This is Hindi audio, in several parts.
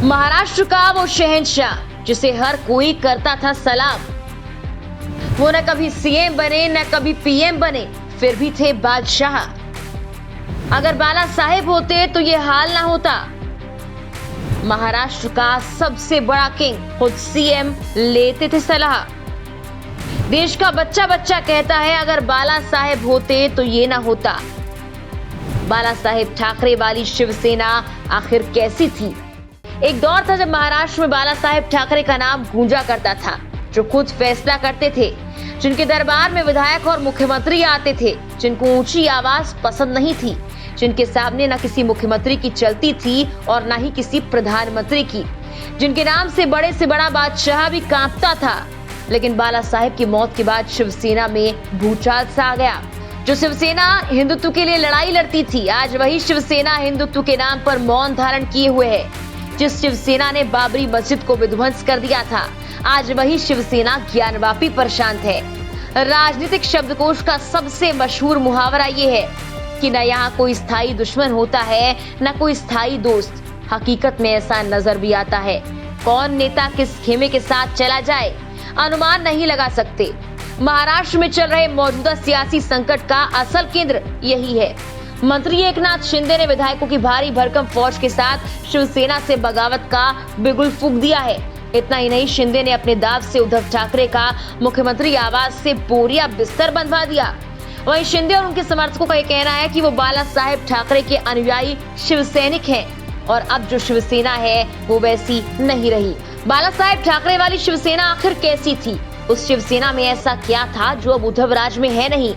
महाराष्ट्र का वो शहंशाह जिसे हर कोई करता था सलाम। वो न कभी सीएम बने न कभी पीएम बने, फिर भी थे बादशाह। अगर बाला साहेब होते तो ये हाल ना होता। महाराष्ट्र का सबसे बड़ा किंग खुद सीएम लेते थे सलाह। देश का बच्चा बच्चा कहता है अगर बाला साहेब होते तो ये ना होता। बाला साहेब ठाकरे वाली शिवसेना आखिर कैसी थी? एक दौर था जब महाराष्ट्र में बाला साहेब ठाकरे का नाम गूंजा करता था, जो खुद फैसला करते थे, जिनके दरबार में विधायक और मुख्यमंत्री आते थे, जिनको ऊंची आवाज पसंद नहीं थी, जिनके सामने न किसी मुख्यमंत्री की चलती थी और न ही किसी प्रधानमंत्री की, जिनके नाम से बड़ा बादशाह भी कांपता था। लेकिन बाला साहेब की मौत के बाद शिवसेना में भूचाल सा आ गया। जो शिवसेना हिंदुत्व के लिए लड़ाई लड़ती थी, आज वही शिवसेना हिंदुत्व के नाम पर मौन धारण किए हुए है। जिस शिवसेना ने बाबरी मस्जिद को विध्वंस कर दिया था, आज वही शिवसेना ज्ञानवापी पर शांत है। राजनीतिक शब्दकोश का सबसे मशहूर मुहावरा ये है कि न यहाँ कोई स्थायी दुश्मन होता है न कोई स्थायी दोस्त। हकीकत में ऐसा नजर भी आता है। कौन नेता किस खेमे के साथ चला जाए, अनुमान नहीं लगा सकते। महाराष्ट्र में चल रहे मौजूदा सियासी संकट का असल केंद्र यही है। मंत्री एकनाथ शिंदे ने विधायकों की भारी भरकम फौज के साथ शिवसेना से बगावत का बिगुल फूंक दिया है। इतना ही नहीं, शिंदे ने अपने दाव से उद्धव ठाकरे का मुख्यमंत्री आवास से बोरिया बिस्तर बंधवा दिया। वहीं शिंदे और उनके समर्थकों का यह कहना है कि वो बाला साहेब ठाकरे के अनुयायी शिवसैनिक हैं और अब जो शिवसेना है वो वैसी नहीं रही। बाला साहेब ठाकरे वाली शिवसेना आखिर कैसी थी? उस शिवसेना में ऐसा क्या था जो अब उद्धव राज में है नहीं?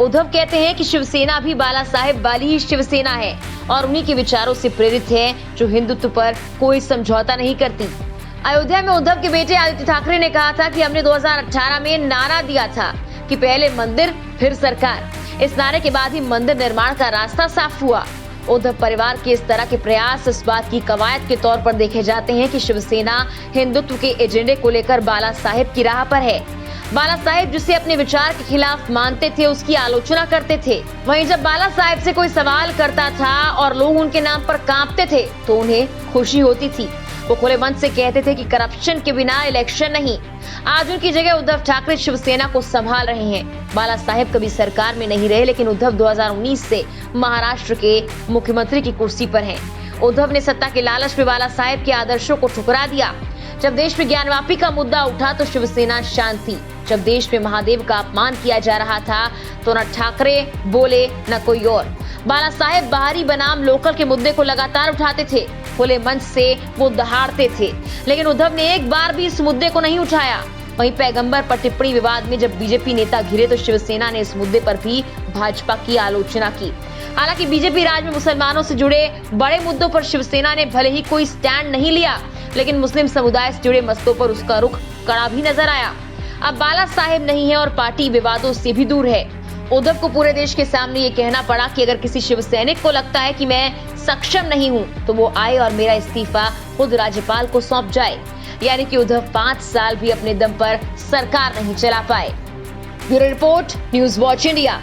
उद्धव कहते हैं कि शिवसेना भी बाला साहेब वाली ही शिवसेना है और उन्हीं के विचारों से प्रेरित है, जो हिंदुत्व पर कोई समझौता नहीं करती। अयोध्या में उद्धव के बेटे आदित्य ठाकरे ने कहा था कि हमने 2018 में नारा दिया था कि पहले मंदिर फिर सरकार। इस नारे के बाद ही मंदिर निर्माण का रास्ता साफ हुआ। उद्धव परिवार के इस तरह के प्रयास इस बात की कवायद के तौर पर देखे जाते हैं कि शिवसेना हिंदुत्व के एजेंडे को लेकर बाला साहेब की राह पर है। बाला साहेब जिसे अपने विचार के खिलाफ मानते थे, उसकी आलोचना करते थे। वहीं जब बाला साहेब से कोई सवाल करता था और लोग उनके नाम पर कांपते थे तो उन्हें खुशी होती थी। वो खुले मन से कहते थे कि करप्शन के बिना इलेक्शन नहीं। आज उनकी जगह उद्धव ठाकरे शिवसेना को संभाल रहे हैं। बाला साहेब कभी सरकार में नहीं रहे, लेकिन उद्धव 2019 से महाराष्ट्र के मुख्यमंत्री की कुर्सी पर हैं। उद्धव ने सत्ता के लालच में बाला साहेब के आदर्शों को ठुकरा दिया। जब देश में ज्ञानवापी का मुद्दा उठा तो शिवसेना शांत थी। जब देश में महादेव का अपमान किया जा रहा था तो न ठाकरे बोले न कोई और। बाला साहेब बाहरी बनाम लोकल के मुद्दे को लगातार उठाते थे। खुले मंच से वो दहाड़ते थे, लेकिन उद्धव ने एक बार भी इस मुद्दे को नहीं उठाया। वहीं पैगंबर पर टिप्पणी विवाद में जब बीजेपी नेता घिरे तो शिवसेना ने इस मुद्दे पर भी भाजपा की आलोचना की। हालांकि बीजेपी राज में मुसलमानों से जुड़े बड़े मुद्दों पर शिवसेना ने भले ही कोई स्टैंड नहीं लिया, लेकिन मुस्लिम समुदाय से जुड़े मसलों पर उसका रुख कड़ा भी नजर आया। अब बाला साहेब नहीं है और पार्टी विवादों से भी दूर है। उद्धव को पूरे देश के सामने ये कहना पड़ा कि अगर किसी शिवसैनिक को लगता है कि मैं सक्षम नहीं हूं तो वो आए और मेरा इस्तीफा खुद राज्यपाल को सौंप जाए। यानी कि उद्धव 5 साल भी अपने दम पर सरकार नहीं चला पाए। Bureau report, news watch India.